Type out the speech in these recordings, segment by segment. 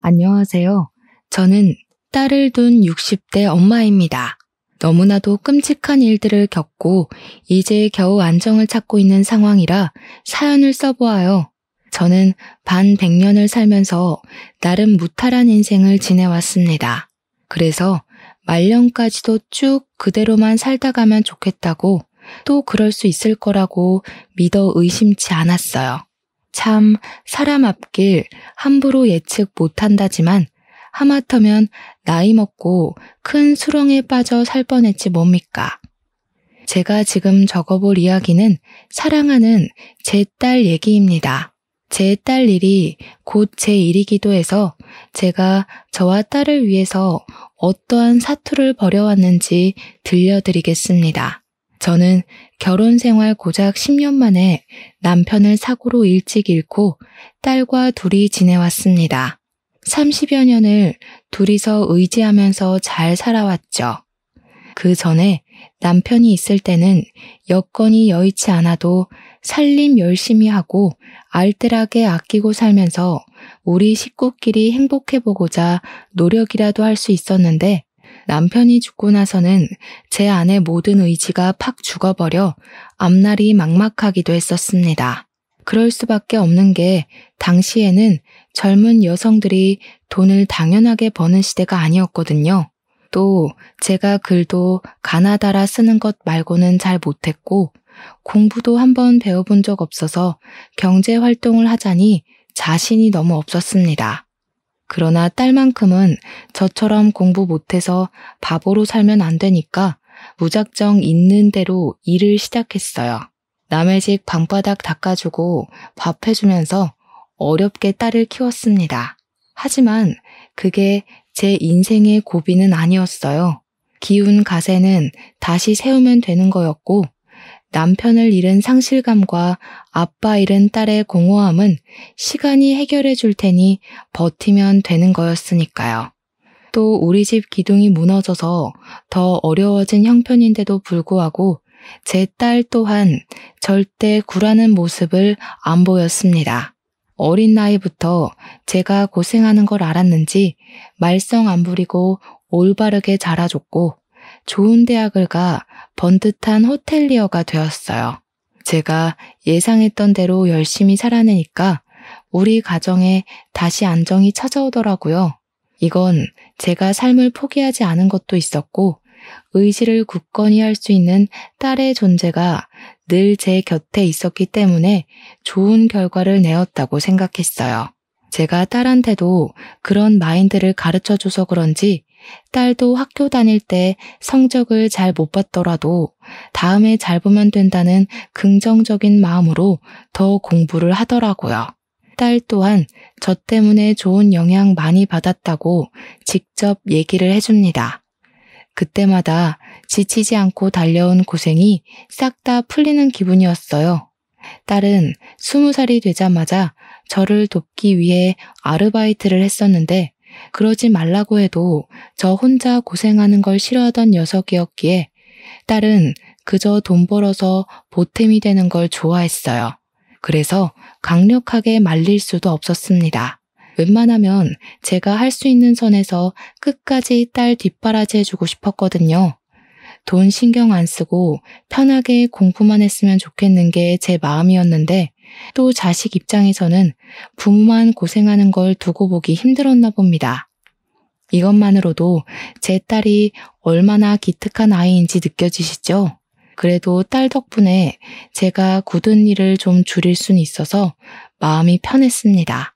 안녕하세요. 저는 딸을 둔 60대 엄마입니다. 너무나도 끔찍한 일들을 겪고 이제 겨우 안정을 찾고 있는 상황이라 사연을 써보아요. 저는 반백년을 살면서 나름 무탈한 인생을 지내왔습니다. 그래서 말년까지도 쭉 그대로만 살다 가면 좋겠다고 또 그럴 수 있을 거라고 믿어 의심치 않았어요. 참 사람 앞길 함부로 예측 못한다지만 하마터면 나이 먹고 큰 수렁에 빠져 살 뻔했지 뭡니까. 제가 지금 적어볼 이야기는 사랑하는 제 딸 얘기입니다. 제 딸 일이 곧 제 일이기도 해서 제가 저와 딸을 위해서 어떠한 사투를 벌여왔는지 들려드리겠습니다. 저는 결혼 생활 고작 10년 만에 남편을 사고로 일찍 잃고 딸과 둘이 지내왔습니다. 30여 년을 둘이서 의지하면서 잘 살아왔죠. 그 전에 남편이 있을 때는 여건이 여의치 않아도 살림 열심히 하고 알뜰하게 아끼고 살면서 우리 식구끼리 행복해보고자 노력이라도 할 수 있었는데 남편이 죽고 나서는 제 안의 모든 의지가 팍 죽어버려 앞날이 막막하기도 했었습니다. 그럴 수밖에 없는 게 당시에는 젊은 여성들이 돈을 당연하게 버는 시대가 아니었거든요. 또 제가 글도 가나다라 쓰는 것 말고는 잘 못했고 공부도 한번 배워본 적 없어서 경제활동을 하자니 자신이 너무 없었습니다. 그러나 딸만큼은 저처럼 공부 못해서 바보로 살면 안 되니까 무작정 있는 대로 일을 시작했어요. 남의 집 방바닥 닦아주고 밥 해주면서 어렵게 딸을 키웠습니다. 하지만 그게 제 인생의 고비는 아니었어요. 기운 가세는 다시 세우면 되는 거였고 남편을 잃은 상실감과 아빠 잃은 딸의 공허함은 시간이 해결해 줄 테니 버티면 되는 거였으니까요. 또 우리 집 기둥이 무너져서 더 어려워진 형편인데도 불구하고 제 딸 또한 절대 굴하는 모습을 안 보였습니다. 어린 나이부터 제가 고생하는 걸 알았는지 말썽 안 부리고 올바르게 자라줬고 좋은 대학을 가 번듯한 호텔리어가 되었어요. 제가 예상했던 대로 열심히 살아내니까 우리 가정에 다시 안정이 찾아오더라고요. 이건 제가 삶을 포기하지 않은 것도 있었고 의지를 굳건히 할 수 있는 딸의 존재가 늘 제 곁에 있었기 때문에 좋은 결과를 내었다고 생각했어요. 제가 딸한테도 그런 마인드를 가르쳐줘서 그런지 딸도 학교 다닐 때 성적을 잘 못 봤더라도 다음에 잘 보면 된다는 긍정적인 마음으로 더 공부를 하더라고요. 딸 또한 저 때문에 좋은 영향 많이 받았다고 직접 얘기를 해줍니다. 그때마다 지치지 않고 달려온 고생이 싹 다 풀리는 기분이었어요. 딸은 20살이 되자마자 저를 돕기 위해 아르바이트를 했었는데 그러지 말라고 해도 저 혼자 고생하는 걸 싫어하던 녀석이었기에 딸은 그저 돈 벌어서 보탬이 되는 걸 좋아했어요. 그래서 강력하게 말릴 수도 없었습니다. 웬만하면 제가 할 수 있는 선에서 끝까지 딸 뒷바라지 해주고 싶었거든요. 돈 신경 안 쓰고 편하게 공부만 했으면 좋겠는 게 제 마음이었는데 또 자식 입장에서는 부모만 고생하는 걸 두고 보기 힘들었나 봅니다. 이것만으로도 제 딸이 얼마나 기특한 아이인지 느껴지시죠? 그래도 딸 덕분에 제가 굳은 일을 좀 줄일 수는 있어서 마음이 편했습니다.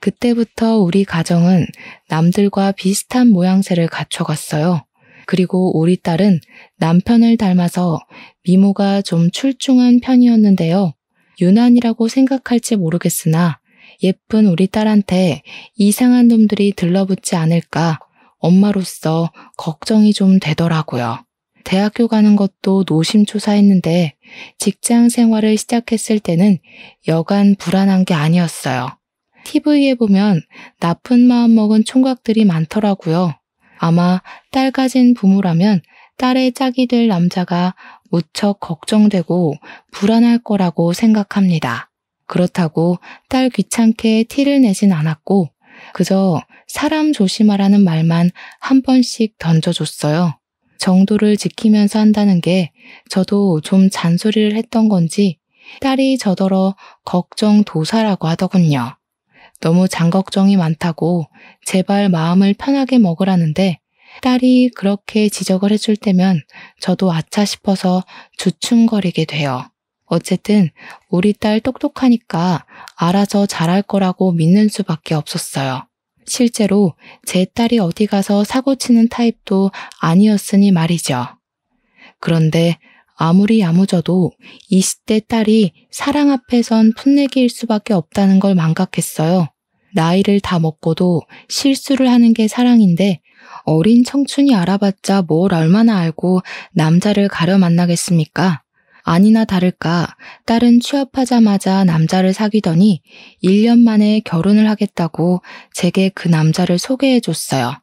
그때부터 우리 가정은 남들과 비슷한 모양새를 갖춰갔어요. 그리고 우리 딸은 남편을 닮아서 미모가 좀 출중한 편이었는데요. 유난이라고 생각할지 모르겠으나 예쁜 우리 딸한테 이상한 놈들이 들러붙지 않을까 엄마로서 걱정이 좀 되더라고요. 대학교 가는 것도 노심초사했는데 직장 생활을 시작했을 때는 여간 불안한 게 아니었어요. TV에 보면 나쁜 마음 먹은 총각들이 많더라고요. 아마 딸 가진 부모라면 딸의 짝이 될 남자가 무척 걱정되고 불안할 거라고 생각합니다. 그렇다고 딸 귀찮게 티를 내진 않았고 그저 사람 조심하라는 말만 한 번씩 던져줬어요. 정도를 지키면서 한다는 게 저도 좀 잔소리를 했던 건지 딸이 저더러 걱정도사라고 하더군요. 너무 장걱정이 많다고 제발 마음을 편하게 먹으라는데 딸이 그렇게 지적을 해줄 때면 저도 아차 싶어서 주춤거리게 돼요. 어쨌든 우리 딸 똑똑하니까 알아서 잘할 거라고 믿는 수밖에 없었어요. 실제로 제 딸이 어디 가서 사고치는 타입도 아니었으니 말이죠. 그런데 아무리 야무져도 20대 딸이 사랑 앞에선 풋내기일 수밖에 없다는 걸 망각했어요. 나이를 다 먹고도 실수를 하는 게 사랑인데 어린 청춘이 알아봤자 뭘 얼마나 알고 남자를 가려 만나겠습니까? 아니나 다를까 딸은 취업하자마자 남자를 사귀더니 1년 만에 결혼을 하겠다고 제게 그 남자를 소개해줬어요.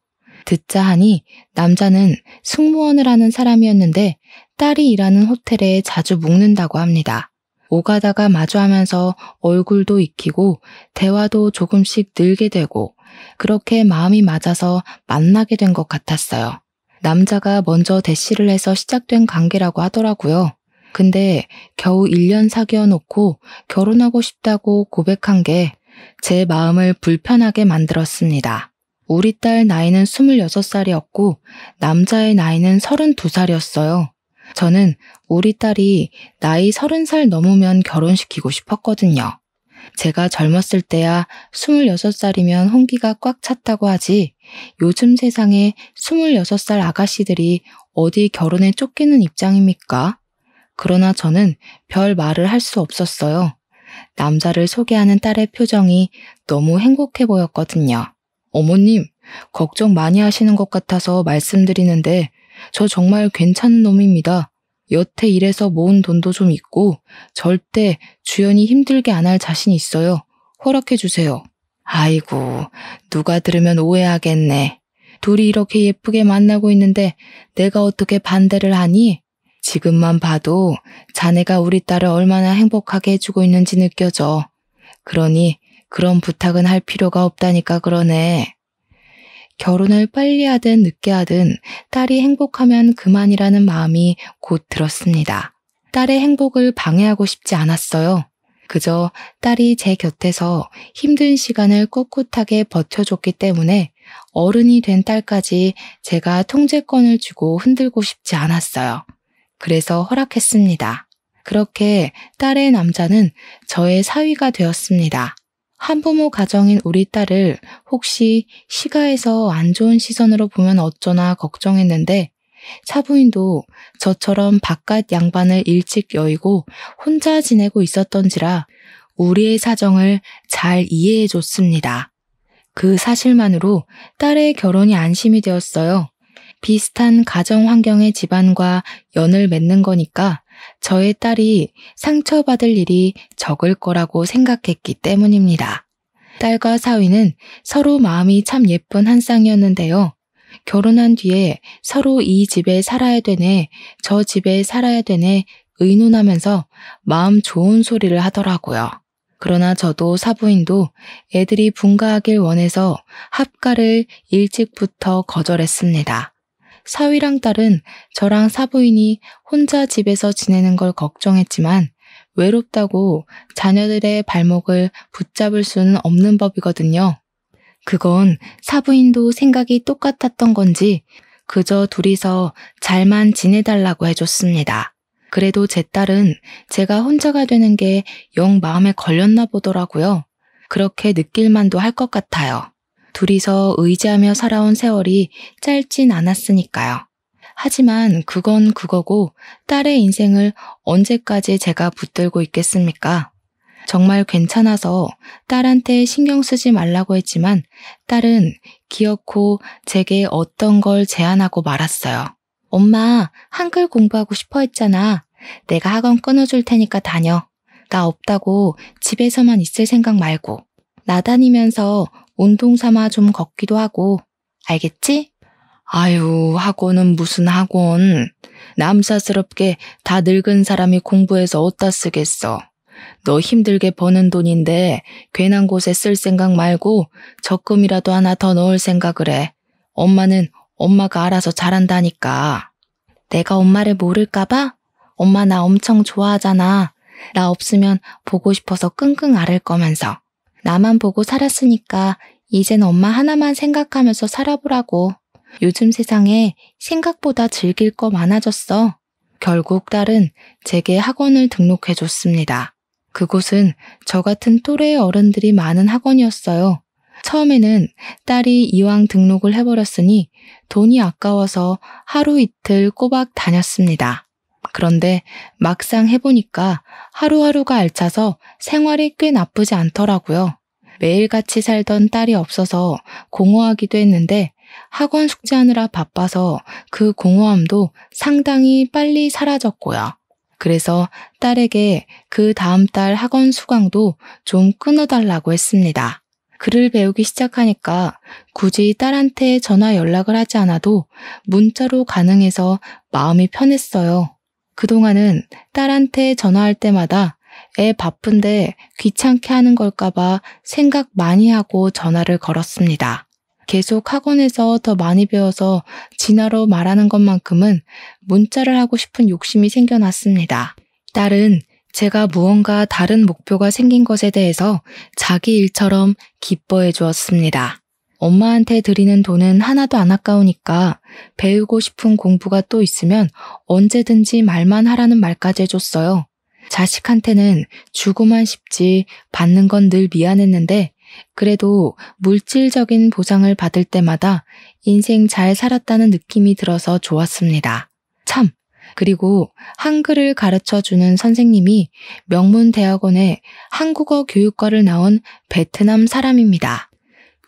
듣자 하니 남자는 승무원을 하는 사람이었는데 딸이 일하는 호텔에 자주 묵는다고 합니다. 오가다가 마주하면서 얼굴도 익히고 대화도 조금씩 늘게 되고 그렇게 마음이 맞아서 만나게 된 것 같았어요. 남자가 먼저 대시를 해서 시작된 관계라고 하더라고요. 근데 겨우 1년 사귀어 놓고 결혼하고 싶다고 고백한 게 제 마음을 불편하게 만들었습니다. 우리 딸 나이는 26살이었고 남자의 나이는 32살이었어요. 저는 우리 딸이 나이 30살 넘으면 결혼시키고 싶었거든요. 제가 젊었을 때야 26살이면 혼기가 꽉 찼다고 하지 요즘 세상에 26살 아가씨들이 어디 결혼에 쫓기는 입장입니까? 그러나 저는 별 말을 할 수 없었어요. 남자를 소개하는 딸의 표정이 너무 행복해 보였거든요. 어머님, 걱정 많이 하시는 것 같아서 말씀드리는데 저 정말 괜찮은 놈입니다. 여태 일해서 모은 돈도 좀 있고 절대 주연이 힘들게 안 할 자신 있어요. 허락해 주세요. 아이고, 누가 들으면 오해하겠네. 둘이 이렇게 예쁘게 만나고 있는데 내가 어떻게 반대를 하니? 지금만 봐도 자네가 우리 딸을 얼마나 행복하게 해주고 있는지 느껴져. 그러니 그런 부탁은 할 필요가 없다니까 그러네. 결혼을 빨리 하든 늦게 하든 딸이 행복하면 그만이라는 마음이 곧 들었습니다. 딸의 행복을 방해하고 싶지 않았어요. 그저 딸이 제 곁에서 힘든 시간을 꿋꿋하게 버텨줬기 때문에 어른이 된 딸까지 제가 통제권을 주고 흔들고 싶지 않았어요. 그래서 허락했습니다. 그렇게 딸의 남자는 저의 사위가 되었습니다. 한부모 가정인 우리 딸을 혹시 시가에서 안 좋은 시선으로 보면 어쩌나 걱정했는데 사부인도 저처럼 바깥 양반을 일찍 여의고 혼자 지내고 있었던지라 우리의 사정을 잘 이해해 줬습니다. 그 사실만으로 딸의 결혼이 안심이 되었어요. 비슷한 가정 환경의 집안과 연을 맺는 거니까 저의 딸이 상처받을 일이 적을 거라고 생각했기 때문입니다. 딸과 사위는 서로 마음이 참 예쁜 한 쌍이었는데요. 결혼한 뒤에 서로 이 집에 살아야 되네, 저 집에 살아야 되네 의논하면서 마음 좋은 소리를 하더라고요. 그러나 저도 사부인도 애들이 분가하길 원해서 합가를 일찍부터 거절했습니다. 사위랑 딸은 저랑 사부인이 혼자 집에서 지내는 걸 걱정했지만 외롭다고 자녀들의 발목을 붙잡을 수는 없는 법이거든요. 그건 사부인도 생각이 똑같았던 건지 그저 둘이서 잘만 지내달라고 해줬습니다. 그래도 제 딸은 제가 혼자가 되는 게 영 마음에 걸렸나 보더라고요. 그렇게 느낄만도 할 것 같아요. 둘이서 의지하며 살아온 세월이 짧진 않았으니까요. 하지만 그건 그거고 딸의 인생을 언제까지 제가 붙들고 있겠습니까? 정말 괜찮아서 딸한테 신경 쓰지 말라고 했지만 딸은 기어코 제게 어떤 걸 제안하고 말았어요. 엄마, 한글 공부하고 싶어 했잖아. 내가 학원 끊어줄 테니까 다녀. 나 없다고 집에서만 있을 생각 말고. 나 다니면서 운동 삼아 좀 걷기도 하고. 알겠지? 아유, 학원은 무슨 학원. 남사스럽게 다 늙은 사람이 공부해서 어디다 쓰겠어. 너 힘들게 버는 돈인데 괜한 곳에 쓸 생각 말고 적금이라도 하나 더 넣을 생각을 해. 엄마는 엄마가 알아서 잘한다니까. 내가 엄마를 모를까봐? 엄마 나 엄청 좋아하잖아. 나 없으면 보고 싶어서 끙끙 앓을 거면서. 나만 보고 살았으니까 이젠 엄마 하나만 생각하면서 살아보라고. 요즘 세상에 생각보다 즐길 거 많아졌어. 결국 딸은 제게 학원을 등록해줬습니다. 그곳은 저 같은 또래의 어른들이 많은 학원이었어요. 처음에는 딸이 이왕 등록을 해버렸으니 돈이 아까워서 하루 이틀 꼬박 다녔습니다. 그런데 막상 해보니까 하루하루가 알차서 생활이 꽤 나쁘지 않더라고요. 매일 같이 살던 딸이 없어서 공허하기도 했는데 학원 숙제하느라 바빠서 그 공허함도 상당히 빨리 사라졌고요. 그래서 딸에게 그 다음 달 학원 수강도 좀 끊어달라고 했습니다. 글을 배우기 시작하니까 굳이 딸한테 전화 연락을 하지 않아도 문자로 가능해서 마음이 편했어요. 그동안은 딸한테 전화할 때마다 애 바쁜데 귀찮게 하는 걸까봐 생각 많이 하고 전화를 걸었습니다. 계속 학원에서 더 많이 배워서 진화로 말하는 것만큼은 문자를 하고 싶은 욕심이 생겨났습니다. 딸은 제가 무언가 다른 목표가 생긴 것에 대해서 자기 일처럼 기뻐해 주었습니다. 엄마한테 드리는 돈은 하나도 안 아까우니까 배우고 싶은 공부가 또 있으면 언제든지 말만 하라는 말까지 해줬어요. 자식한테는 주고만 싶지 받는 건 늘 미안했는데 그래도 물질적인 보상을 받을 때마다 인생 잘 살았다는 느낌이 들어서 좋았습니다. 참! 그리고 한글을 가르쳐주는 선생님이 명문대학원의 한국어 교육과를 나온 베트남 사람입니다.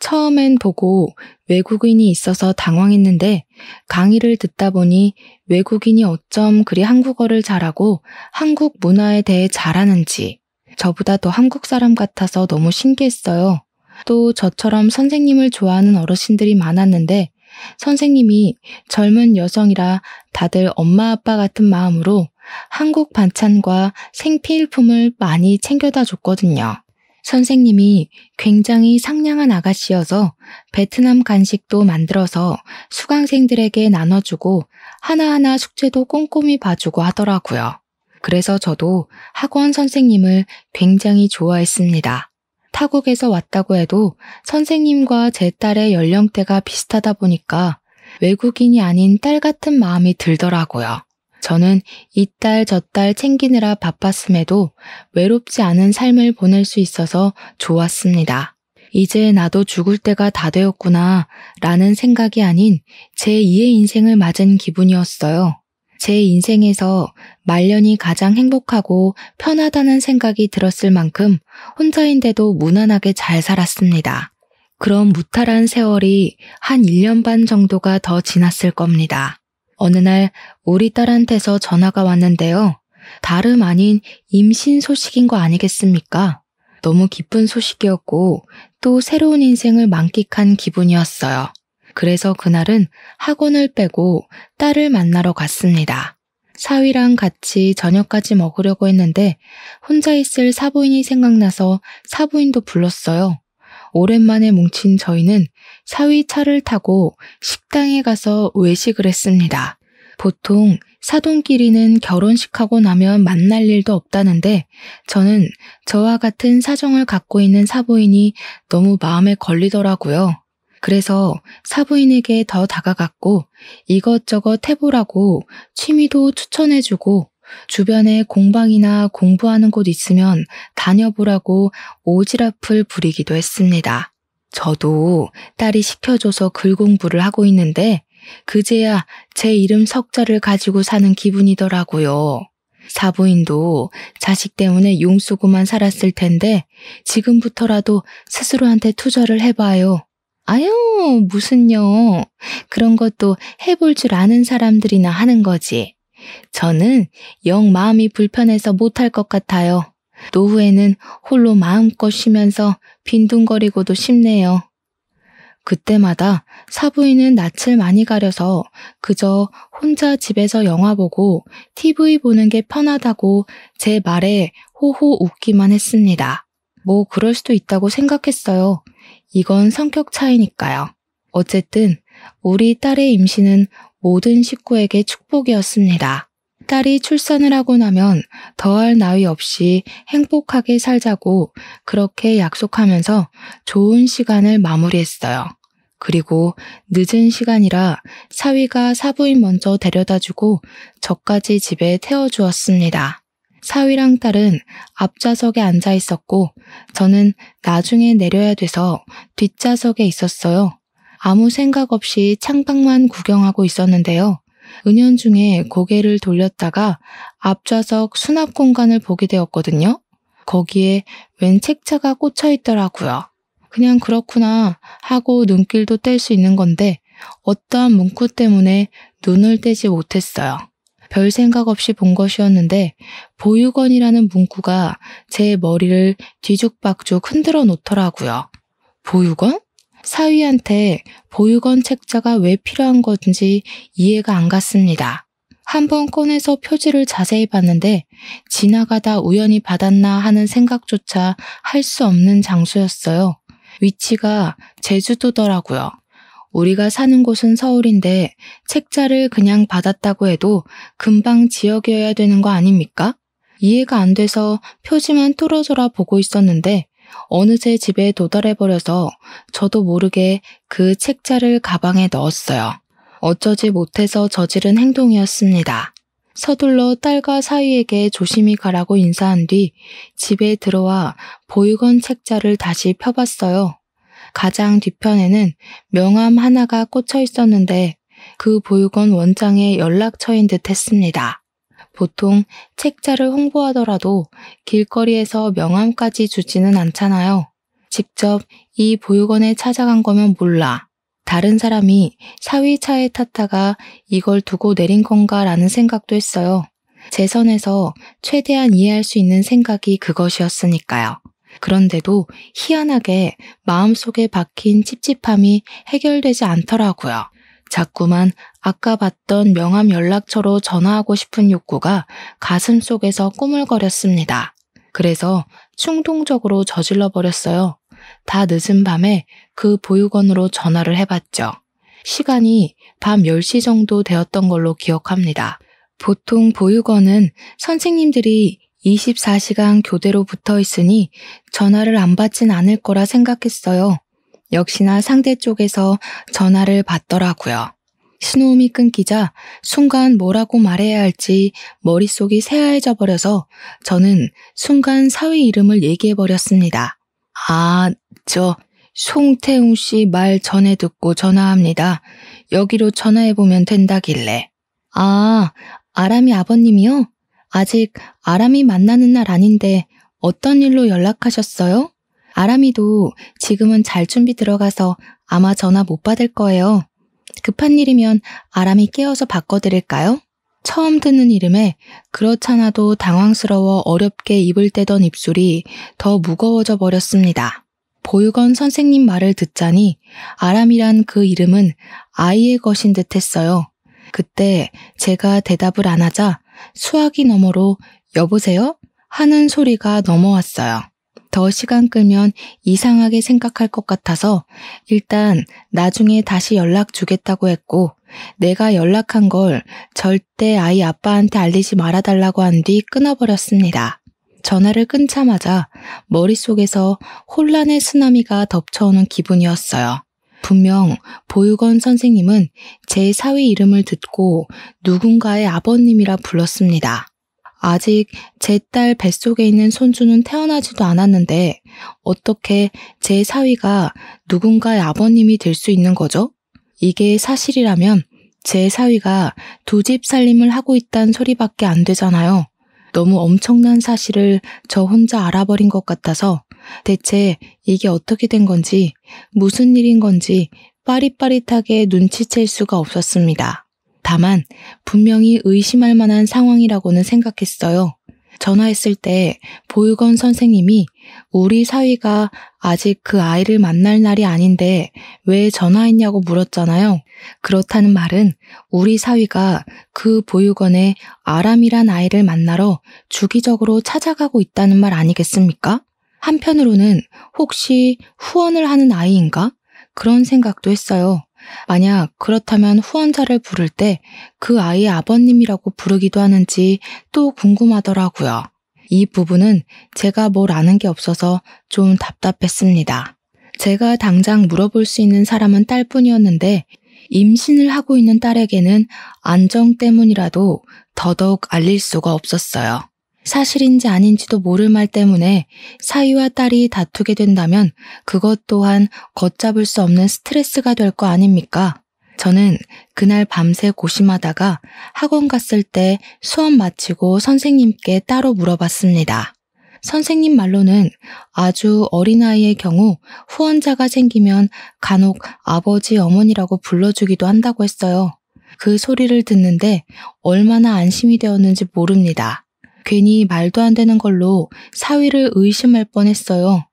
처음엔 보고 외국인이 있어서 당황했는데 강의를 듣다 보니 외국인이 어쩜 그리 한국어를 잘하고 한국 문화에 대해 잘하는지 저보다 더 한국 사람 같아서 너무 신기했어요. 또 저처럼 선생님을 좋아하는 어르신들이 많았는데 선생님이 젊은 여성이라 다들 엄마 아빠 같은 마음으로 한국 반찬과 생필품을 많이 챙겨다 줬거든요. 선생님이 굉장히 상냥한 아가씨여서 베트남 간식도 만들어서 수강생들에게 나눠주고 하나하나 숙제도 꼼꼼히 봐주고 하더라고요. 그래서 저도 학원 선생님을 굉장히 좋아했습니다. 타국에서 왔다고 해도 선생님과 제 딸의 연령대가 비슷하다 보니까 외국인이 아닌 딸 같은 마음이 들더라고요. 저는 이 딸 저 딸 챙기느라 바빴음에도 외롭지 않은 삶을 보낼 수 있어서 좋았습니다. 이제 나도 죽을 때가 다 되었구나 라는 생각이 아닌 제2의 인생을 맞은 기분이었어요. 제 인생에서 말년이 가장 행복하고 편하다는 생각이 들었을 만큼 혼자인데도 무난하게 잘 살았습니다. 그럼 무탈한 세월이 한 1년 반 정도가 더 지났을 겁니다. 어느 날 우리 딸한테서 전화가 왔는데요. 다름 아닌 임신 소식인 거 아니겠습니까? 너무 기쁜 소식이었고 또 새로운 인생을 만끽한 기분이었어요. 그래서 그날은 학원을 빼고 딸을 만나러 갔습니다. 사위랑 같이 저녁까지 먹으려고 했는데 혼자 있을 사부인이 생각나서 사부인도 불렀어요. 오랜만에 뭉친 저희는 사위 차를 타고 식당에 가서 외식을 했습니다. 보통 사돈끼리는 결혼식하고 나면 만날 일도 없다는데 저는 저와 같은 사정을 갖고 있는 사부인이 너무 마음에 걸리더라고요. 그래서 사부인에게 더 다가갔고 이것저것 해보라고 취미도 추천해주고 주변에 공방이나 공부하는 곳 있으면 다녀보라고 오지랖을 부리기도 했습니다. 저도 딸이 시켜줘서 글 공부를 하고 있는데 그제야 제 이름 석자를 가지고 사는 기분이더라고요. 사부인도 자식 때문에 용쓰고만 살았을 텐데 지금부터라도 스스로한테 투자를 해봐요. 아유, 무슨요. 그런 것도 해볼 줄 아는 사람들이나 하는 거지. 저는 영 마음이 불편해서 못할 것 같아요. 노후에는 홀로 마음껏 쉬면서 빈둥거리고도 싶네요. 그때마다 사부인은 낯을 많이 가려서 그저 혼자 집에서 영화 보고 TV 보는 게 편하다고 제 말에 호호 웃기만 했습니다. 뭐 그럴 수도 있다고 생각했어요. 이건 성격 차이니까요. 어쨌든 우리 딸의 임신은 모든 식구에게 축복이었습니다. 딸이 출산을 하고 나면 더할 나위 없이 행복하게 살자고 그렇게 약속하면서 좋은 시간을 마무리했어요. 그리고 늦은 시간이라 사위가 사부인 먼저 데려다주고 저까지 집에 태워주었습니다. 사위랑 딸은 앞좌석에 앉아 있었고 저는 나중에 내려야 돼서 뒷좌석에 있었어요. 아무 생각 없이 창밖만 구경하고 있었는데요. 은연중에 고개를 돌렸다가 앞좌석 수납 공간을 보게 되었거든요. 거기에 웬 책자가 꽂혀 있더라고요. 그냥 그렇구나 하고 눈길도 뗄 수 있는 건데 어떠한 문구 때문에 눈을 떼지 못했어요. 별 생각 없이 본 것이었는데 보육원이라는 문구가 제 머리를 뒤죽박죽 흔들어 놓더라고요. 보육원? 사위한테 보육원 책자가 왜 필요한 건지 이해가 안 갔습니다. 한번 꺼내서 표지를 자세히 봤는데 지나가다 우연히 받았나 하는 생각조차 할 수 없는 장소였어요. 위치가 제주도더라고요. 우리가 사는 곳은 서울인데 책자를 그냥 받았다고 해도 금방 지역이어야 되는 거 아닙니까? 이해가 안 돼서 표지만 뚫어져라 보고 있었는데 어느새 집에 도달해버려서 저도 모르게 그 책자를 가방에 넣었어요. 어쩌지 못해서 저지른 행동이었습니다. 서둘러 딸과 사위에게 조심히 가라고 인사한 뒤 집에 들어와 보육원 책자를 다시 펴봤어요. 가장 뒤편에는 명함 하나가 꽂혀 있었는데 그 보육원 원장의 연락처인 듯 했습니다. 보통 책자를 홍보하더라도 길거리에서 명함까지 주지는 않잖아요. 직접 이 보육원에 찾아간 거면 몰라. 다른 사람이 사위차에 탔다가 이걸 두고 내린 건가라는 생각도 했어요. 제 선에서 최대한 이해할 수 있는 생각이 그것이었으니까요. 그런데도 희한하게 마음속에 박힌 찝찝함이 해결되지 않더라고요. 자꾸만 아까 봤던 명함 연락처로 전화하고 싶은 욕구가 가슴 속에서 꾸물거렸습니다. 그래서 충동적으로 저질러 버렸어요. 다 늦은 밤에 그 보육원으로 전화를 해봤죠. 시간이 밤 10시 정도 되었던 걸로 기억합니다. 보통 보육원은 선생님들이 24시간 교대로 붙어 있으니 전화를 안 받진 않을 거라 생각했어요. 역시나 상대 쪽에서 전화를 받더라고요. 신호음이 끊기자 순간 뭐라고 말해야 할지 머릿속이 새하얘져 버려서 저는 순간 사위 이름을 얘기해버렸습니다. 저 송태웅 씨 말 전에 듣고 전화합니다. 여기로 전화해보면 된다길래. 아람이 아버님이요? 아직 아람이 만나는 날 아닌데 어떤 일로 연락하셨어요? 아람이도 지금은 잘 준비 들어가서 아마 전화 못 받을 거예요. 급한 일이면 아람이 깨워서 바꿔드릴까요? 처음 듣는 이름에 그렇잖아도 당황스러워 어렵게 입을 떼던 입술이 더 무거워져 버렸습니다. 보육원 선생님 말을 듣자니 아람이란 그 이름은 아이의 것인 듯 했어요. 그때 제가 대답을 안 하자 수화기 너머로 여보세요? 하는 소리가 넘어왔어요. 더 시간 끌면 이상하게 생각할 것 같아서 일단 나중에 다시 연락 주겠다고 했고 내가 연락한 걸 절대 아이 아빠한테 알리지 말아달라고 한 뒤 끊어버렸습니다. 전화를 끊자마자 머릿속에서 혼란의 쓰나미가 덮쳐오는 기분이었어요. 분명 보육원 선생님은 제 사위 이름을 듣고 누군가의 아버님이라 불렀습니다. 아직 제 딸 뱃속에 있는 손주는 태어나지도 않았는데 어떻게 제 사위가 누군가의 아버님이 될 수 있는 거죠? 이게 사실이라면 제 사위가 두 집 살림을 하고 있다는 소리밖에 안 되잖아요. 너무 엄청난 사실을 저 혼자 알아버린 것 같아서 대체 이게 어떻게 된 건지 무슨 일인 건지 빠릿빠릿하게 눈치챌 수가 없었습니다. 다만 분명히 의심할 만한 상황이라고는 생각했어요. 전화했을 때 보육원 선생님이 우리 사위가 아직 그 아이를 만날 날이 아닌데 왜 전화했냐고 물었잖아요. 그렇다는 말은 우리 사위가 그 보육원에 아람이란 아이를 만나러 주기적으로 찾아가고 있다는 말 아니겠습니까? 한편으로는 혹시 후원을 하는 아이인가? 그런 생각도 했어요. 만약 그렇다면 후원자를 부를 때 그 아이의 아버님이라고 부르기도 하는지 또 궁금하더라고요. 이 부분은 제가 뭘 아는 게 없어서 좀 답답했습니다. 제가 당장 물어볼 수 있는 사람은 딸뿐이었는데 임신을 하고 있는 딸에게는 안정 때문이라도 더더욱 알릴 수가 없었어요. 사실인지 아닌지도 모를 말 때문에 사위와 딸이 다투게 된다면 그것 또한 걷잡을 수 없는 스트레스가 될 거 아닙니까? 저는 그날 밤새 고심하다가 학원 갔을 때 수업 마치고 선생님께 따로 물어봤습니다. 선생님 말로는 아주 어린아이의 경우 후원자가 생기면 간혹 아버지, 어머니라고 불러주기도 한다고 했어요. 그 소리를 듣는데 얼마나 안심이 되었는지 모릅니다. 괜히 말도 안 되는 걸로 사위를 의심할 뻔했어요.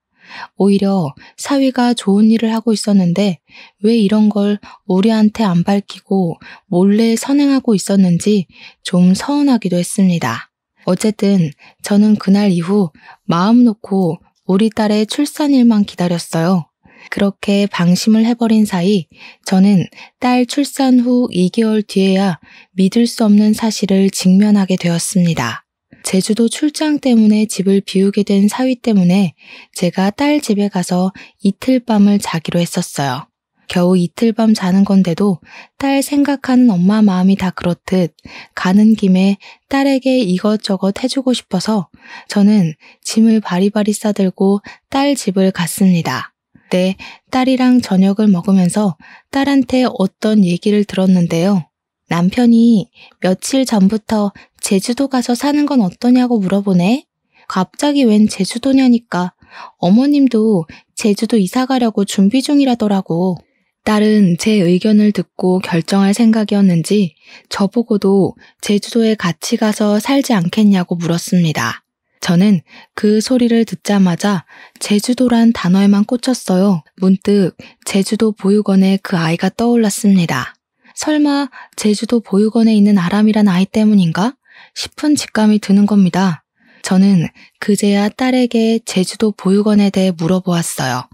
오히려 사위가 좋은 일을 하고 있었는데 왜 이런 걸 우리한테 안 밝히고 몰래 선행하고 있었는지 좀 서운하기도 했습니다. 어쨌든 저는 그날 이후 마음 놓고 우리 딸의 출산일만 기다렸어요. 그렇게 방심을 해버린 사이 저는 딸 출산 후 2개월 뒤에야 믿을 수 없는 사실을 직면하게 되었습니다. 제주도 출장 때문에 집을 비우게 된 사위 때문에 제가 딸 집에 가서 이틀 밤을 자기로 했었어요. 겨우 이틀 밤 자는 건데도 딸 생각하는 엄마 마음이 다 그렇듯 가는 김에 딸에게 이것저것 해주고 싶어서 저는 짐을 바리바리 싸들고 딸 집을 갔습니다. 그때 딸이랑 저녁을 먹으면서 딸한테 어떤 얘기를 들었는데요. 남편이 며칠 전부터 제주도 가서 사는 건 어떠냐고 물어보네. 갑자기 웬 제주도냐니까. 어머님도 제주도 이사 가려고 준비 중이라더라고. 딸은 제 의견을 듣고 결정할 생각이었는지 저보고도 제주도에 같이 가서 살지 않겠냐고 물었습니다. 저는 그 소리를 듣자마자 제주도란 단어에만 꽂혔어요. 문득 제주도 보육원에 그 아이가 떠올랐습니다. 설마 제주도 보육원에 있는 아람이란 아이 때문인가? 싶은 직감이 드는 겁니다. 저는 그제야 딸에게 제주도 보육원에 대해 물어보았어요.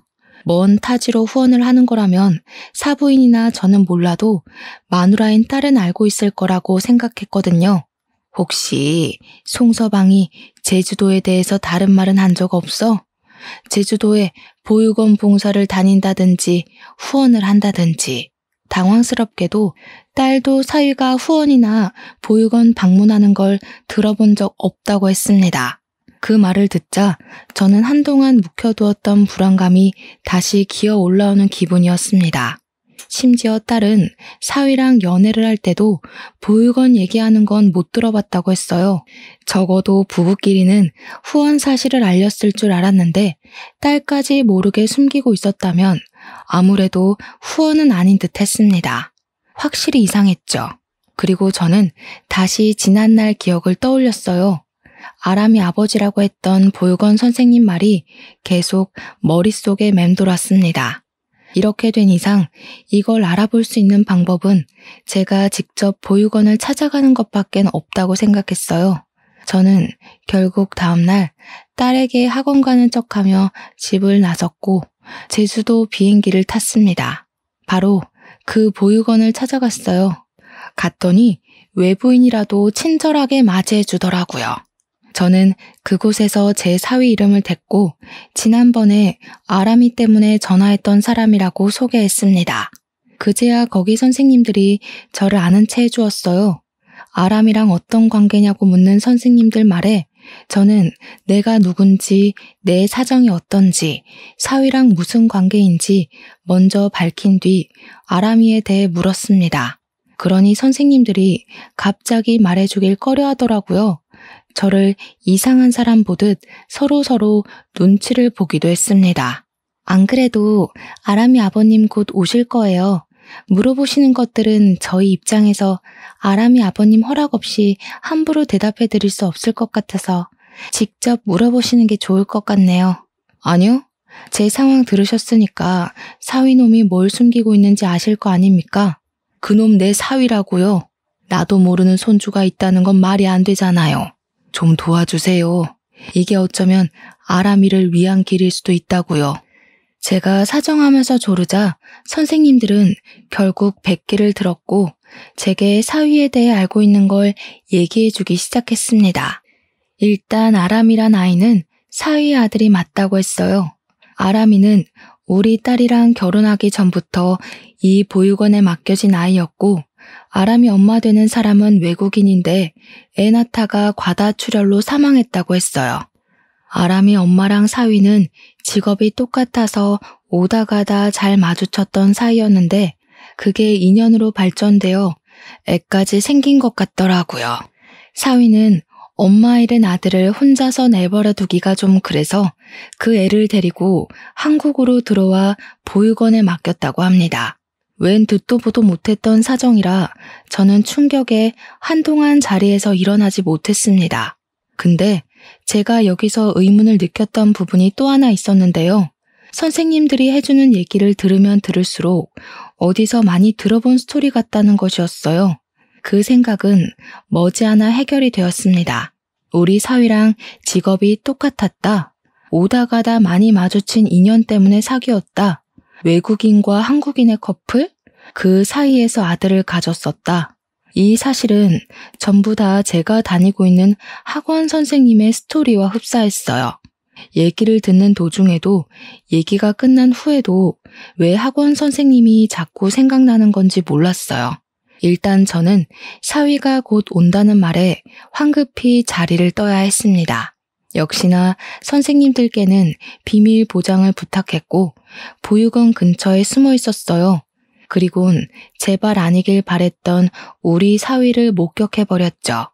먼 타지로 후원을 하는 거라면 사부인이나 저는 몰라도 마누라인 딸은 알고 있을 거라고 생각했거든요. 혹시 송서방이 제주도에 대해서 다른 말은 한 적 없어? 제주도에 보육원 봉사를 다닌다든지 후원을 한다든지. 당황스럽게도 딸도 사위가 후원이나 보육원 방문하는 걸 들어본 적 없다고 했습니다. 그 말을 듣자 저는 한동안 묵혀두었던 불안감이 다시 기어 올라오는 기분이었습니다. 심지어 딸은 사위랑 연애를 할 때도 보육원 얘기하는 건 못 들어봤다고 했어요. 적어도 부부끼리는 후원 사실을 알렸을 줄 알았는데 딸까지 모르게 숨기고 있었다면 아무래도 후원은 아닌 듯 했습니다. 확실히 이상했죠. 그리고 저는 다시 지난날 기억을 떠올렸어요. 아람이 아버지라고 했던 보육원 선생님 말이 계속 머릿속에 맴돌았습니다. 이렇게 된 이상 이걸 알아볼 수 있는 방법은 제가 직접 보육원을 찾아가는 것밖에 없다고 생각했어요. 저는 결국 다음날 딸에게 학원 가는 척하며 집을 나섰고 제주도 비행기를 탔습니다. 바로 그 보육원을 찾아갔어요. 갔더니 외부인이라도 친절하게 맞이해 주더라고요. 저는 그곳에서 제 사위 이름을 댔고 지난번에 아람이 때문에 전화했던 사람이라고 소개했습니다. 그제야 거기 선생님들이 저를 아는 채 해주었어요. 아람이랑 어떤 관계냐고 묻는 선생님들 말에 저는 내가 누군지, 내 사정이 어떤지, 사위랑 무슨 관계인지 먼저 밝힌 뒤 아람이에 대해 물었습니다. 그러니 선생님들이 갑자기 말해주길 꺼려하더라고요. 저를 이상한 사람 보듯 서로 눈치를 보기도 했습니다. 안 그래도 아람이 아버님 곧 오실 거예요. 물어보시는 것들은 저희 입장에서 아람이 아버님 허락 없이 함부로 대답해 드릴 수 없을 것 같아서 직접 물어보시는 게 좋을 것 같네요. 아니요. 제 상황 들으셨으니까 사위놈이 뭘 숨기고 있는지 아실 거 아닙니까? 그놈 내 사위라고요. 나도 모르는 손주가 있다는 건 말이 안 되잖아요. 좀 도와주세요. 이게 어쩌면 아람이를 위한 길일 수도 있다고요. 제가 사정하면서 조르자 선생님들은 결국 백기를 들었고 제게 사위에 대해 알고 있는 걸 얘기해주기 시작했습니다. 일단 아람이란 아이는 사위의 아들이 맞다고 했어요. 아람이는 우리 딸이랑 결혼하기 전부터 이 보육원에 맡겨진 아이였고 아람이 엄마 되는 사람은 외국인인데 애 낳다가 과다출혈로 사망했다고 했어요. 아람이 엄마랑 사위는 직업이 똑같아서 오다 가다 잘 마주쳤던 사이였는데 그게 인연으로 발전되어 애까지 생긴 것 같더라고요. 사위는 엄마 잃은 아들을 혼자서 내버려 두기가 좀 그래서 그 애를 데리고 한국으로 들어와 보육원에 맡겼다고 합니다. 웬 듣도 보도 못했던 사정이라 저는 충격에 한동안 자리에서 일어나지 못했습니다. 근데 제가 여기서 의문을 느꼈던 부분이 또 하나 있었는데요. 선생님들이 해주는 얘기를 들으면 들을수록 어디서 많이 들어본 스토리 같다는 것이었어요. 그 생각은 머지않아 해결이 되었습니다. 우리 사위랑 직업이 똑같았다. 오다 가다 많이 마주친 인연 때문에 사귀었다. 외국인과 한국인의 커플? 그 사이에서 아들을 가졌었다. 이 사실은 전부 다 제가 다니고 있는 학원 선생님의 스토리와 흡사했어요. 얘기를 듣는 도중에도 얘기가 끝난 후에도 왜 학원 선생님이 자꾸 생각나는 건지 몰랐어요. 일단 저는 사위가 곧 온다는 말에 황급히 자리를 떠야 했습니다. 역시나 선생님들께는 비밀 보장을 부탁했고 보육원 근처에 숨어 있었어요. 그리곤 제발 아니길 바랬던 우리 사위를 목격해버렸죠.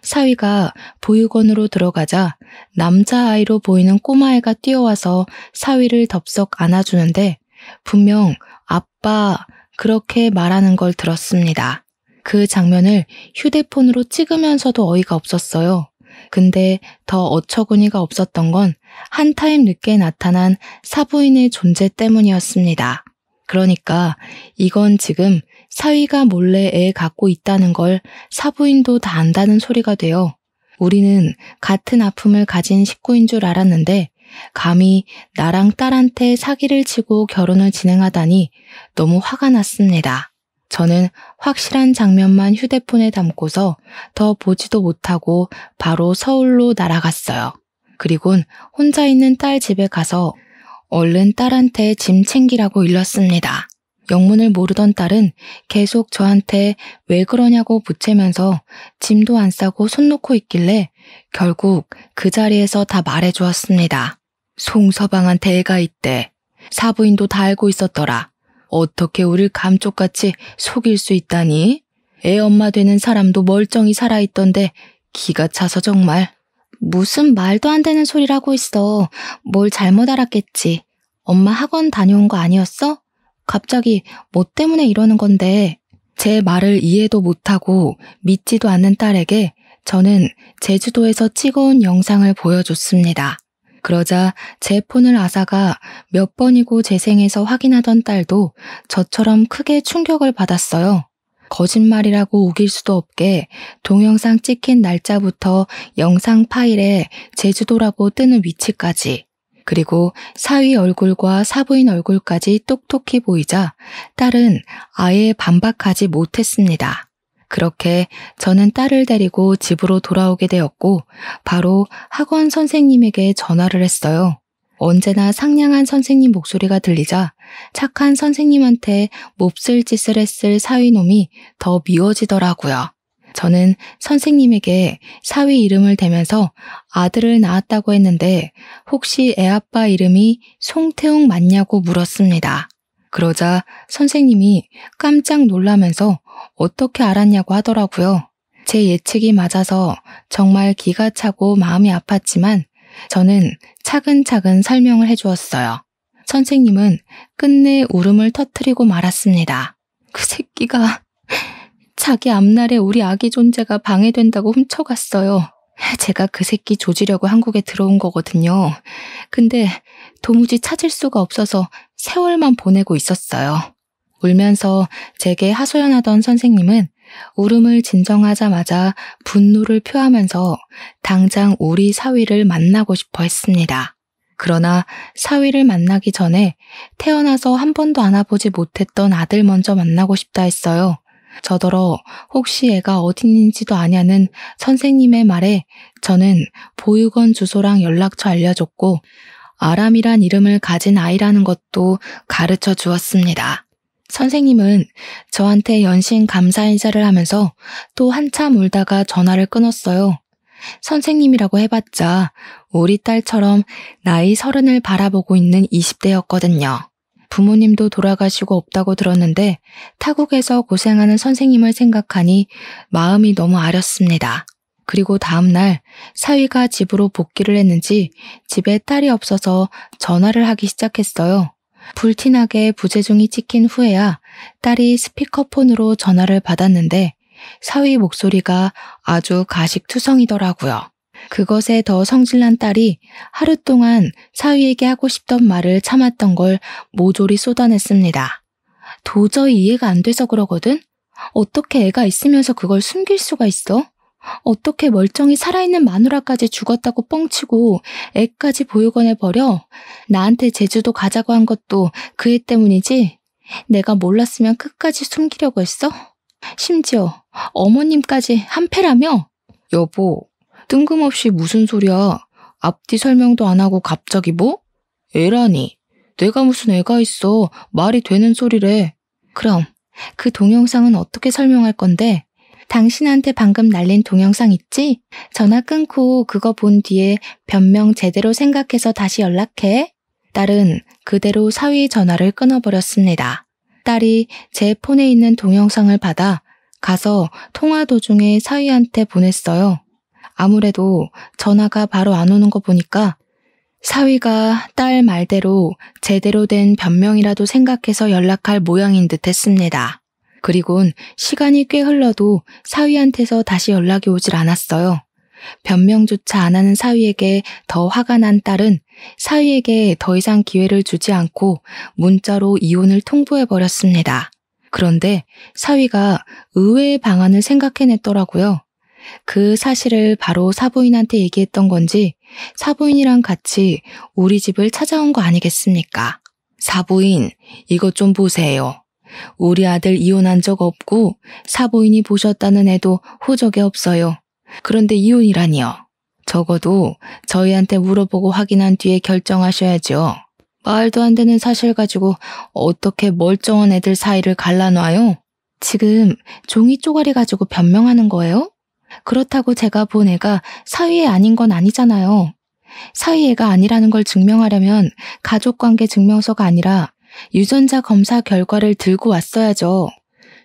사위가 보육원으로 들어가자 남자아이로 보이는 꼬마애가 뛰어와서 사위를 덥석 안아주는데 분명 아빠 그렇게 말하는 걸 들었습니다. 그 장면을 휴대폰으로 찍으면서도 어이가 없었어요. 근데 더 어처구니가 없었던 건 한 타임 늦게 나타난 사부인의 존재 때문이었습니다. 그러니까 이건 지금 사위가 몰래 애 갖고 있다는 걸 사부인도 다 안다는 소리가 돼요. 우리는 같은 아픔을 가진 식구인 줄 알았는데 감히 나랑 딸한테 사기를 치고 결혼을 진행하다니 너무 화가 났습니다. 저는 확실한 장면만 휴대폰에 담고서 더 보지도 못하고 바로 서울로 날아갔어요. 그리곤 혼자 있는 딸 집에 가서 얼른 딸한테 짐 챙기라고 일렀습니다. 영문을 모르던 딸은 계속 저한테 왜 그러냐고 붙이면서 짐도 안 싸고 손 놓고 있길래 결국 그 자리에서 다 말해주었습니다. 송서방한테 애가 있대. 사부인도 다 알고 있었더라. 어떻게 우릴 감쪽같이 속일 수 있다니? 애 엄마 되는 사람도 멀쩡히 살아있던데 기가 차서 정말. 무슨 말도 안 되는 소리라고 있어. 뭘 잘못 알았겠지. 엄마 학원 다녀온 거 아니었어? 갑자기 뭐 때문에 이러는 건데. 제 말을 이해도 못하고 믿지도 않는 딸에게 저는 제주도에서 찍어온 영상을 보여줬습니다. 그러자 제 폰을 아사가 몇 번이고 재생해서 확인하던 딸도 저처럼 크게 충격을 받았어요. 거짓말이라고 우길 수도 없게 동영상 찍힌 날짜부터 영상 파일에 제주도라고 뜨는 위치까지 그리고 사위 얼굴과 사부인 얼굴까지 똑똑히 보이자 딸은 아예 반박하지 못했습니다. 그렇게 저는 딸을 데리고 집으로 돌아오게 되었고 바로 학원 선생님에게 전화를 했어요. 언제나 상냥한 선생님 목소리가 들리자 착한 선생님한테 몹쓸 짓을 했을 사위놈이 더 미워지더라고요. 저는 선생님에게 사위 이름을 대면서 아들을 낳았다고 했는데 혹시 애아빠 이름이 송태웅 맞냐고 물었습니다. 그러자 선생님이 깜짝 놀라면서 어떻게 알았냐고 하더라고요. 제 예측이 맞아서 정말 기가 차고 마음이 아팠지만 저는 차근차근 설명을 해주었어요. 선생님은 끝내 울음을 터뜨리고 말았습니다. 그 새끼가 자기 앞날에 우리 아기 존재가 방해된다고 훔쳐갔어요. 제가 그 새끼 조지려고 한국에 들어온 거거든요. 근데 도무지 찾을 수가 없어서 세월만 보내고 있었어요. 울면서 제게 하소연하던 선생님은 울음을 진정하자마자 분노를 표하면서 당장 우리 사위를 만나고 싶어 했습니다. 그러나 사위를 만나기 전에 태어나서 한 번도 안아보지 못했던 아들 먼저 만나고 싶다 했어요. 저더러 혹시 애가 어디 있는지도 아냐는 선생님의 말에 저는 보육원 주소랑 연락처 알려줬고 아람이란 이름을 가진 아이라는 것도 가르쳐 주었습니다. 선생님은 저한테 연신 감사 인사를 하면서 또 한참 울다가 전화를 끊었어요. 선생님이라고 해봤자 우리 딸처럼 나이 30을 바라보고 있는 20대였거든요. 부모님도 돌아가시고 없다고 들었는데 타국에서 고생하는 선생님을 생각하니 마음이 너무 아렸습니다. 그리고 다음날 사위가 집으로 복귀를 했는지 집에 딸이 없어서 전화를 하기 시작했어요. 불티나게 부재중이 찍힌 후에야 딸이 스피커폰으로 전화를 받았는데 사위 목소리가 아주 가식투성이더라고요. 그것에 더 성질난 딸이 하루 동안 사위에게 하고 싶던 말을 참았던 걸 모조리 쏟아냈습니다. 도저히 이해가 안 돼서 그러거든? 어떻게 애가 있으면서 그걸 숨길 수가 있어? 어떻게 멀쩡히 살아있는 마누라까지 죽었다고 뻥치고 애까지 보육원에 버려? 나한테 제주도 가자고 한 것도 그 애 때문이지? 내가 몰랐으면 끝까지 숨기려고 했어? 심지어 어머님까지 한패라며? 여보, 뜬금없이 무슨 소리야? 앞뒤 설명도 안 하고 갑자기 뭐? 애라니. 내가 무슨 애가 있어. 말이 되는 소리래. 그럼 그 동영상은 어떻게 설명할 건데? 당신한테 방금 날린 동영상 있지? 전화 끊고 그거 본 뒤에 변명 제대로 생각해서 다시 연락해. 딸은 그대로 사위 전화를 끊어버렸습니다. 딸이 제 폰에 있는 동영상을 받아 가서 통화 도중에 사위한테 보냈어요. 아무래도 전화가 바로 안 오는 거 보니까 사위가 딸 말대로 제대로 된 변명이라도 생각해서 연락할 모양인 듯 했습니다. 그리곤 시간이 꽤 흘러도 사위한테서 다시 연락이 오질 않았어요. 변명조차 안 하는 사위에게 더 화가 난 딸은 사위에게 더 이상 기회를 주지 않고 문자로 이혼을 통보해버렸습니다. 그런데 사위가 의외의 방안을 생각해냈더라고요. 그 사실을 바로 사부인한테 얘기했던 건지 사부인이랑 같이 우리 집을 찾아온 거 아니겠습니까? 사부인, 이것 좀 보세요. 우리 아들 이혼한 적 없고 사부인이 보셨다는 애도 호적에 없어요. 그런데 이혼이라니요. 적어도 저희한테 물어보고 확인한 뒤에 결정하셔야죠. 말도 안 되는 사실 가지고 어떻게 멀쩡한 애들 사이를 갈라놔요? 지금 종이 쪼가리 가지고 변명하는 거예요? 그렇다고 제가 본 애가 사위애 아닌 건 아니잖아요. 사위애가 아니라는 걸 증명하려면 가족관계 증명서가 아니라 유전자 검사 결과를 들고 왔어야죠.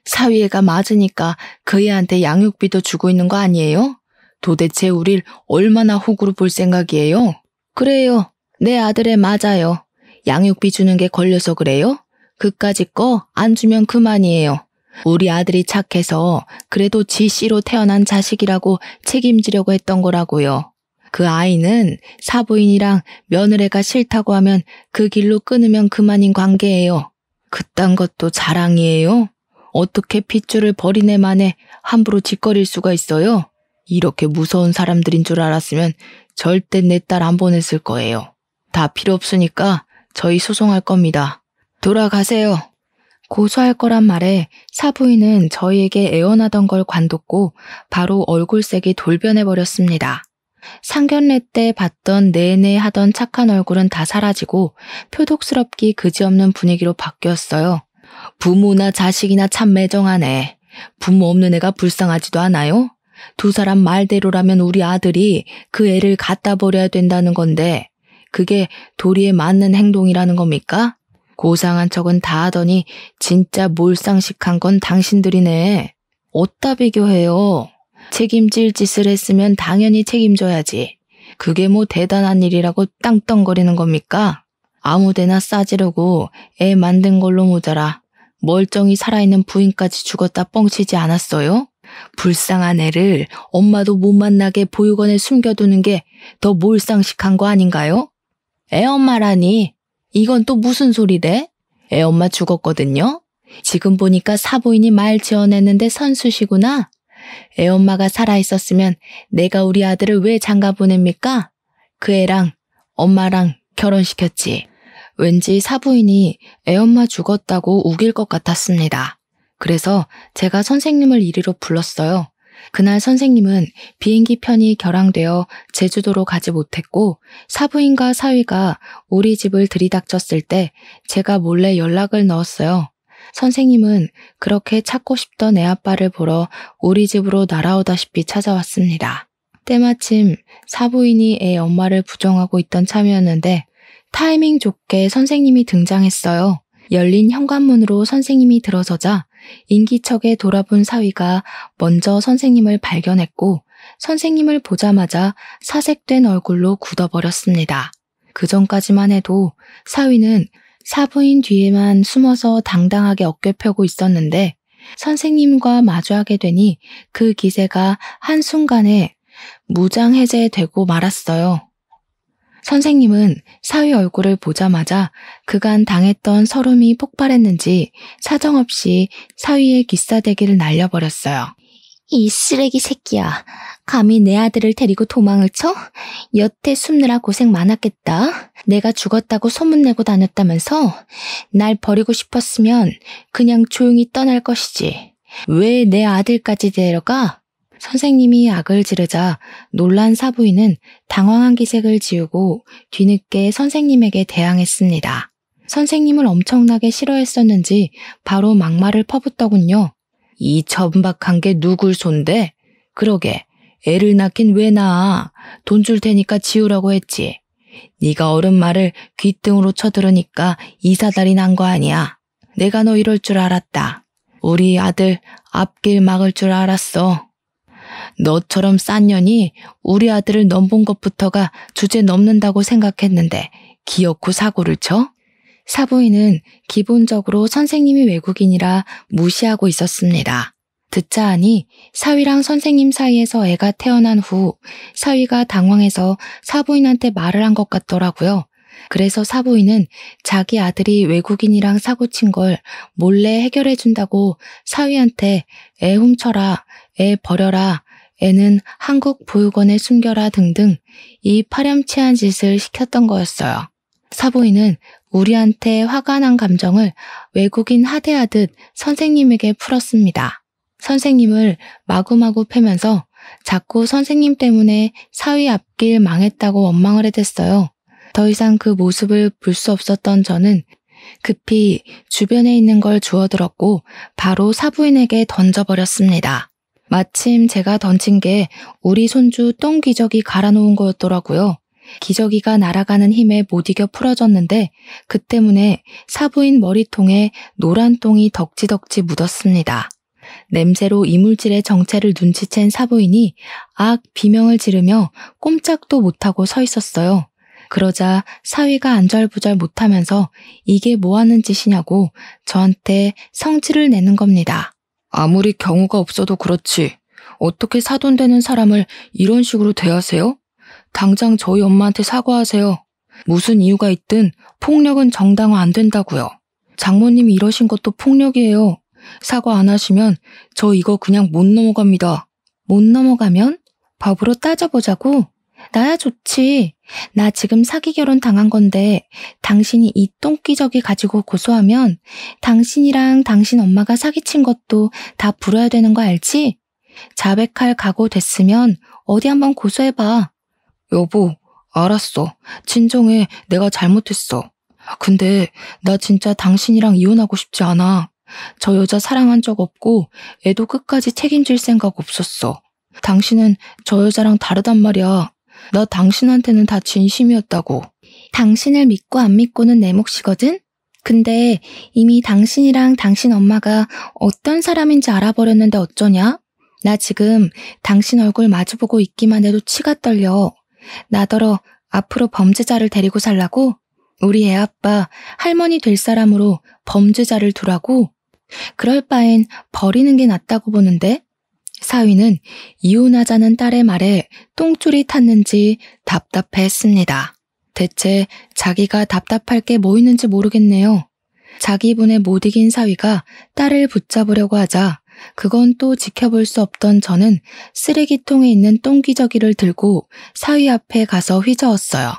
사위애가 맞으니까 그 애한테 양육비도 주고 있는 거 아니에요? 도대체 우릴 얼마나 호구로 볼 생각이에요? 그래요. 내 아들애 맞아요. 양육비 주는 게 걸려서 그래요? 그까짓 거 안 주면 그만이에요. 우리 아들이 착해서 그래도 지 씨로 태어난 자식이라고 책임지려고 했던 거라고요. 그 아이는 사부인이랑 며느리가 싫다고 하면 그 길로 끊으면 그만인 관계예요. 그딴 것도 자랑이에요? 어떻게 핏줄을 버린 애 만에 함부로 짓거릴 수가 있어요? 이렇게 무서운 사람들인 줄 알았으면 절대 내 딸 안 보냈을 거예요. 다 필요 없으니까 저희 소송할 겁니다. 돌아가세요. 고소할 거란 말에 사부인은 저희에게 애원하던 걸 관뒀고 바로 얼굴색이 돌변해버렸습니다. 상견례 때 봤던 내내 하던 착한 얼굴은 다 사라지고 표독스럽기 그지없는 분위기로 바뀌었어요. 부모나 자식이나 참 매정하네. 부모 없는 애가 불쌍하지도 않아요? 두 사람 말대로라면 우리 아들이 그 애를 갖다 버려야 된다는 건데 그게 도리에 맞는 행동이라는 겁니까? 고상한 척은 다 하더니 진짜 몰상식한 건 당신들이네. 어디다 비교해요. 책임질 짓을 했으면 당연히 책임져야지. 그게 뭐 대단한 일이라고 땅떵거리는 겁니까? 아무데나 싸지르고 애 만든 걸로 모자라 멀쩡히 살아있는 부인까지 죽었다 뻥치지 않았어요? 불쌍한 애를 엄마도 못 만나게 보육원에 숨겨두는 게 더 몰상식한 거 아닌가요? 애엄마라니, 이건 또 무슨 소리래? 애엄마 죽었거든요? 지금 보니까 사부인이 말 지어냈는데 선수시구나. 애엄마가 살아있었으면 내가 우리 아들을 왜 장가 보냅니까? 그 애랑 엄마랑 결혼시켰지. 왠지 사부인이 애엄마 죽었다고 우길 것 같았습니다. 그래서 제가 선생님을 이리로 불렀어요. 그날 선생님은 비행기 편이 결항되어 제주도로 가지 못했고 사부인과 사위가 우리 집을 들이닥쳤을 때 제가 몰래 연락을 넣었어요. 선생님은 그렇게 찾고 싶던 애 아빠를 보러 우리 집으로 날아오다시피 찾아왔습니다. 때마침 사부인이 애 엄마를 부정하고 있던 참이었는데 타이밍 좋게 선생님이 등장했어요. 열린 현관문으로 선생님이 들어서자 인기척에 돌아본 사위가 먼저 선생님을 발견했고 선생님을 보자마자 사색된 얼굴로 굳어버렸습니다. 그 전까지만 해도 사위는 사부인 뒤에만 숨어서 당당하게 어깨 펴고 있었는데 선생님과 마주하게 되니 그 기세가 한순간에 무장해제되고 말았어요. 선생님은 사위 얼굴을 보자마자 그간 당했던 서름이 폭발했는지 사정없이 사위의 귀싸대기를 날려버렸어요. 이 쓰레기 새끼야. 감히 내 아들을 데리고 도망을 쳐? 여태 숨느라 고생 많았겠다. 내가 죽었다고 소문내고 다녔다면서? 날 버리고 싶었으면 그냥 조용히 떠날 것이지. 왜 내 아들까지 데려가? 선생님이 악을 지르자 놀란 사부인은 당황한 기색을 지우고 뒤늦게 선생님에게 대항했습니다. 선생님을 엄청나게 싫어했었는지 바로 막말을 퍼붓더군요. 이 천박한 게 누굴 손대? 그러게 애를 낳긴 왜 낳아? 돈 줄 테니까 지우라고 했지. 네가 어른 말을 귓등으로 쳐들으니까 이사달이 난 거 아니야. 내가 너 이럴 줄 알았다. 우리 아들 앞길 막을 줄 알았어. 너처럼 싼 년이 우리 아들을 넘본 것부터가 주제 넘는다고 생각했는데 기어코 사고를 쳐? 사부인은 기본적으로 선생님이 외국인이라 무시하고 있었습니다. 듣자 하니 사위랑 선생님 사이에서 애가 태어난 후 사위가 당황해서 사부인한테 말을 한 것 같더라고요. 그래서 사부인은 자기 아들이 외국인이랑 사고친 걸 몰래 해결해준다고 사위한테 애 훔쳐라, 애 버려라, 애는 한국 보육원에 숨겨라 등등 이 파렴치한 짓을 시켰던 거였어요. 사부인은 우리한테 화가 난 감정을 외국인 하대하듯 선생님에게 풀었습니다. 선생님을 마구마구 패면서 자꾸 선생님 때문에 사위 앞길 망했다고 원망을 해댔어요. 더 이상 그 모습을 볼 수 없었던 저는 급히 주변에 있는 걸 주워들었고 바로 사부인에게 던져버렸습니다. 마침 제가 던진 게 우리 손주 똥기저귀 갈아놓은 거였더라고요. 기저귀가 날아가는 힘에 못 이겨 풀어졌는데 그 때문에 사부인 머리통에 노란 똥이 덕지덕지 묻었습니다. 냄새로 이물질의 정체를 눈치챈 사부인이 악 비명을 지르며 꼼짝도 못하고 서 있었어요. 그러자 사위가 안절부절 못하면서 이게 뭐하는 짓이냐고 저한테 성질을 내는 겁니다. 아무리 경우가 없어도 그렇지 어떻게 사돈되는 사람을 이런 식으로 대하세요? 당장 저희 엄마한테 사과하세요. 무슨 이유가 있든 폭력은 정당화 안 된다고요. 장모님이 이러신 것도 폭력이에요. 사과 안 하시면 저 이거 그냥 못 넘어갑니다. 못 넘어가면? 법으로 따져보자고? 나야 좋지. 나 지금 사기 결혼 당한 건데 당신이 이 똥기저귀 가지고 고소하면 당신이랑 당신 엄마가 사기친 것도 다 불어야 되는 거 알지? 자백할 각오 됐으면 어디 한번 고소해봐. 여보, 알았어. 진정해. 내가 잘못했어. 근데 나 진짜 당신이랑 이혼하고 싶지 않아. 저 여자 사랑한 적 없고 애도 끝까지 책임질 생각 없었어. 당신은 저 여자랑 다르단 말이야. 나 당신한테는 다 진심이었다고. 당신을 믿고 안 믿고는 내 몫이거든? 근데 이미 당신이랑 당신 엄마가 어떤 사람인지 알아버렸는데 어쩌냐? 나 지금 당신 얼굴 마주보고 있기만 해도 치가 떨려. 나더러 앞으로 범죄자를 데리고 살라고? 우리 애 아빠 할머니 될 사람으로 범죄자를 두라고? 그럴 바엔 버리는 게 낫다고 보는데? 사위는 이혼하자는 딸의 말에 똥줄이 탔는지 답답해했습니다. 대체 자기가 답답할 게 뭐 있는지 모르겠네요. 자기 분에 못 이긴 사위가 딸을 붙잡으려고 하자 그건 또 지켜볼 수 없던 저는 쓰레기통에 있는 똥기저귀를 들고 사위 앞에 가서 휘저었어요.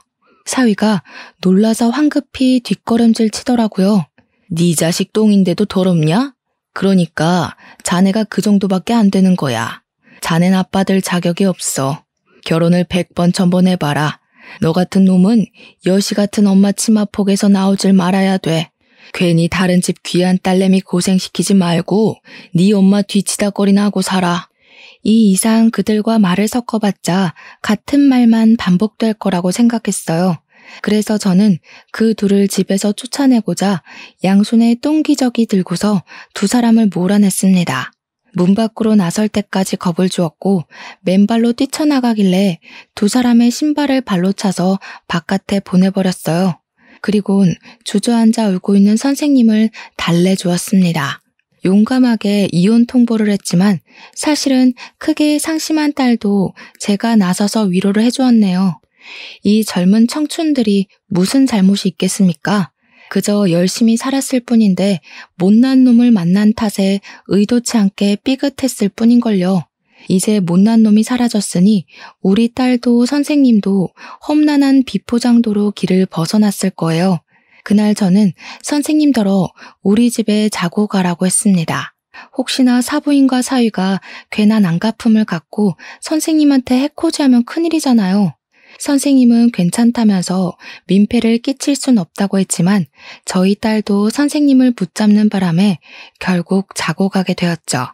사위가 놀라서 황급히 뒷걸음질 치더라고요. 네 자식 똥인데도 더럽냐? 그러니까 자네가 그 정도밖에 안 되는 거야. 자넨 아빠들 자격이 없어. 결혼을 100번 1000번 해봐라. 너 같은 놈은 여시 같은 엄마 치마폭에서 나오질 말아야 돼. 괜히 다른 집 귀한 딸내미 고생시키지 말고 네 엄마 뒤치다거리나 하고 살아. 이 이상 그들과 말을 섞어봤자 같은 말만 반복될 거라고 생각했어요. 그래서 저는 그 둘을 집에서 쫓아내고자 양손에 똥기저귀 들고서 두 사람을 몰아냈습니다. 문 밖으로 나설 때까지 겁을 주었고 맨발로 뛰쳐나가길래 두 사람의 신발을 발로 차서 바깥에 보내버렸어요. 그리곤 주저앉아 울고 있는 선생님을 달래주었습니다. 용감하게 이혼 통보를 했지만 사실은 크게 상심한 딸도 제가 나서서 위로를 해주었네요. 이 젊은 청춘들이 무슨 잘못이 있겠습니까? 그저 열심히 살았을 뿐인데 못난 놈을 만난 탓에 의도치 않게 삐끗했을 뿐인걸요. 이제 못난 놈이 사라졌으니 우리 딸도 선생님도 험난한 비포장도로 길을 벗어났을 거예요. 그날 저는 선생님더러 우리 집에 자고 가라고 했습니다. 혹시나 사부인과 사위가 괜한 안갚음을 갖고 선생님한테 해코지하면 큰일이잖아요. 선생님은 괜찮다면서 민폐를 끼칠 순 없다고 했지만 저희 딸도 선생님을 붙잡는 바람에 결국 자고 가게 되었죠.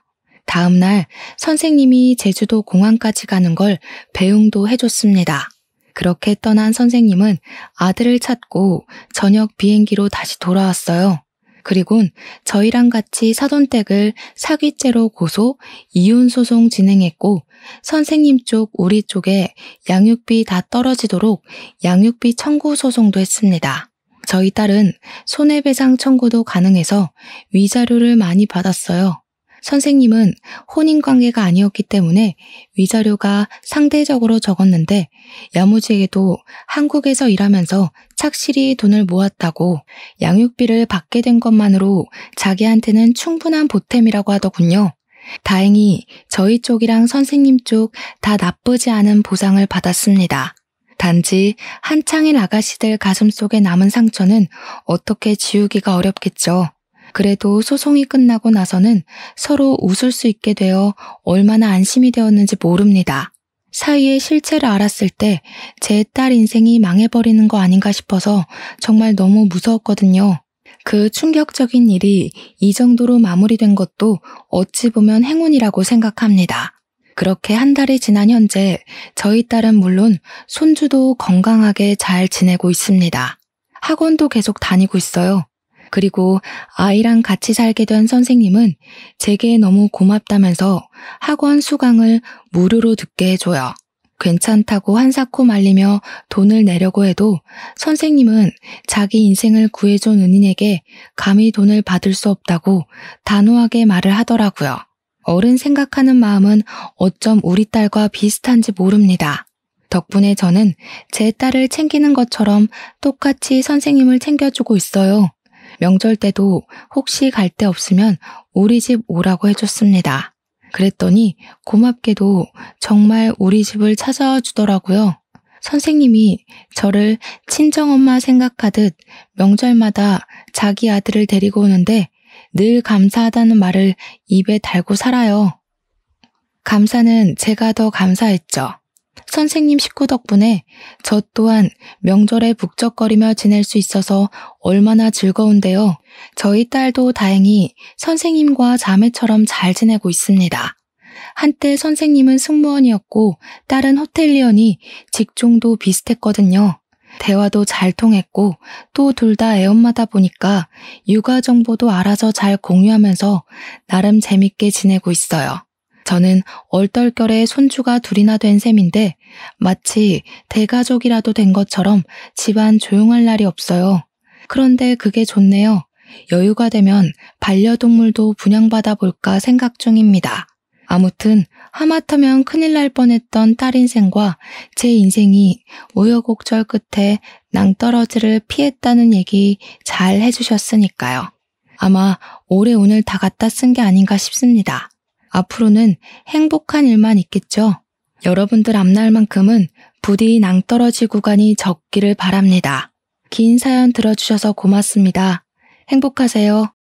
다음 날 선생님이 제주도 공항까지 가는 걸 배웅도 해줬습니다. 그렇게 떠난 선생님은 아들을 찾고 저녁 비행기로 다시 돌아왔어요. 그리곤 저희랑 같이 사돈 댁을 사기죄로 고소, 이혼 소송 진행했고 선생님 쪽, 우리 쪽에 양육비 다 떨어지도록 양육비 청구 소송도 했습니다. 저희 딸은 손해배상 청구도 가능해서 위자료를 많이 받았어요. 선생님은 혼인관계가 아니었기 때문에 위자료가 상대적으로 적었는데 야무지게도 한국에서 일하면서 착실히 돈을 모았다고 양육비를 받게 된 것만으로 자기한테는 충분한 보탬이라고 하더군요. 다행히 저희 쪽이랑 선생님 쪽 다 나쁘지 않은 보상을 받았습니다. 단지 한창인 아가씨들 가슴속에 남은 상처는 어떻게 지우기가 어렵겠죠. 그래도 소송이 끝나고 나서는 서로 웃을 수 있게 되어 얼마나 안심이 되었는지 모릅니다. 사위의 실체를 알았을 때 제 딸 인생이 망해버리는 거 아닌가 싶어서 정말 너무 무서웠거든요. 그 충격적인 일이 이 정도로 마무리된 것도 어찌 보면 행운이라고 생각합니다. 그렇게 한 달이 지난 현재 저희 딸은 물론 손주도 건강하게 잘 지내고 있습니다. 학원도 계속 다니고 있어요. 그리고 아이랑 같이 살게 된 선생님은 제게 너무 고맙다면서 학원 수강을 무료로 듣게 해줘요. 괜찮다고 한사코 말리며 돈을 내려고 해도 선생님은 자기 인생을 구해준 은인에게 감히 돈을 받을 수 없다고 단호하게 말을 하더라고요. 어른 생각하는 마음은 어쩜 우리 딸과 비슷한지 모릅니다. 덕분에 저는 제 딸을 챙기는 것처럼 똑같이 선생님을 챙겨주고 있어요. 명절 때도 혹시 갈 데 없으면 우리 집 오라고 해줬습니다. 그랬더니 고맙게도 정말 우리 집을 찾아와 주더라고요. 선생님이 저를 친정엄마 생각하듯 명절마다 자기 아들을 데리고 오는데 늘 감사하다는 말을 입에 달고 살아요. 감사는 제가 더 감사했죠. 선생님 식구 덕분에 저 또한 명절에 북적거리며 지낼 수 있어서 얼마나 즐거운데요. 저희 딸도 다행히 선생님과 자매처럼 잘 지내고 있습니다. 한때 선생님은 승무원이었고 딸은 호텔리언이 직종도 비슷했거든요. 대화도 잘 통했고 또 둘 다 애엄마다 보니까 육아 정보도 알아서 잘 공유하면서 나름 재밌게 지내고 있어요. 저는 얼떨결에 손주가 둘이나 된 셈인데 마치 대가족이라도 된 것처럼 집안 조용할 날이 없어요. 그런데 그게 좋네요. 여유가 되면 반려동물도 분양받아 볼까 생각 중입니다. 아무튼 하마터면 큰일 날 뻔했던 딸 인생과 제 인생이 우여곡절 끝에 낭떠러지를 피했다는 얘기 잘 해주셨으니까요. 아마 올해 오늘 다 갖다 쓴 게 아닌가 싶습니다. 앞으로는 행복한 일만 있겠죠. 여러분들 앞날만큼은 부디 낭떠러지 구간이 적기를 바랍니다. 긴 사연 들어주셔서 고맙습니다. 행복하세요.